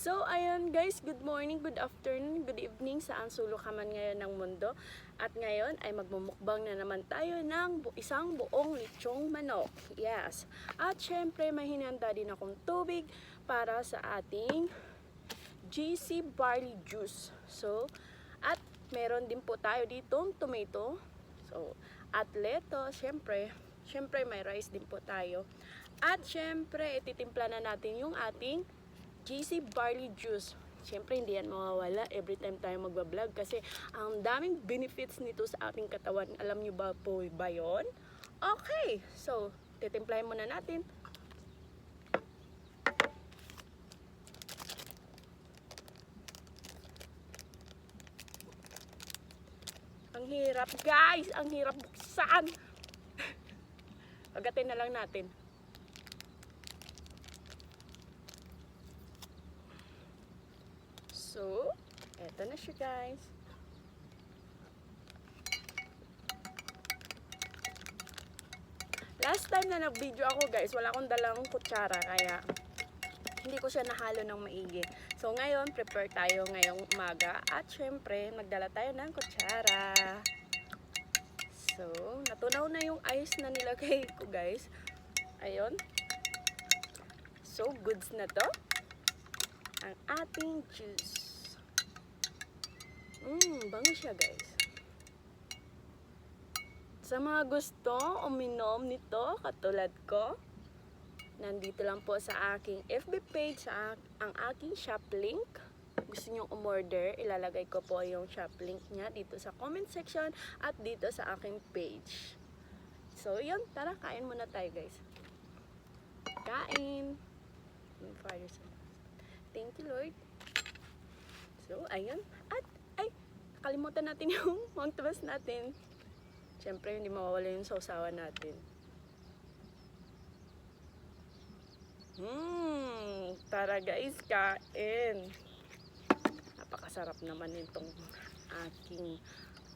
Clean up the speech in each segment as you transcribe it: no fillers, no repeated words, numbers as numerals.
So, ayan guys, good morning, good afternoon, good evening, saan sulok ka man ngayon ng mundo. At ngayon ay magmumukbang na naman tayo ng isang buong lechong manok. Yes. At syempre, may hinanda din akong tubig para sa ating GC barley juice. So, at meron din po tayo ditong tomato. So, at leto, syempre may rice din po tayo. At syempre, ititimpla na natin yung ating GC barley juice. Siyempre, hindi yan mawawala every time tayo magbablog kasi ang daming benefits nito sa ating katawan. Alam nyo ba po ba yun? Okay, so, titimplahin muna natin. Ang hirap guys, ang hirap buksan. Agatin na lang natin. So, eto na siya guys. Last time na nag-video ako guys, wala akong dalang kutsara kaya hindi ko siya nahalo ng maigi. So ngayon, prepare tayo ngayong umaga at syempre, magdala tayo ng kutsara. So, natunaw na yung ice na nilagay ko guys. Ayun. So, goods na to. Ang ating juice. Bango siya guys. Sa mga gusto uminom nito katulad ko, nandito lang po sa aking FB page ang aking shop link. Gusto nyong umorder, ilalagay ko po yung shop link niya dito sa comment section at dito sa aking page. So yun, tara kain muna tayo guys. Kain. Thank you Lord. So ayun, at nakalimutan natin yung mouthwash natin. Siyempre, hindi mawawala yung sausawan natin. Tara guys, kain. Napakasarap naman itong aking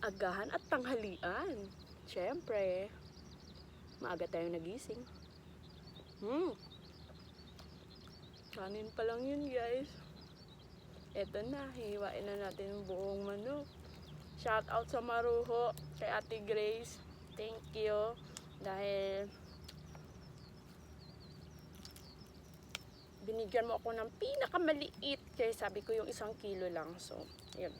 agahan at tanghalian. Siyempre, maaga tayong nagising. Kanin pa lang yun guys. Eto na, hiwain na natin yung buong manok. Shout out sa Maruho, kay Ate Grace. Thank you. Dahil binigyan mo ako ng pinakamaliit. Kaya sabi ko yung 1 kilo lang. So, yun.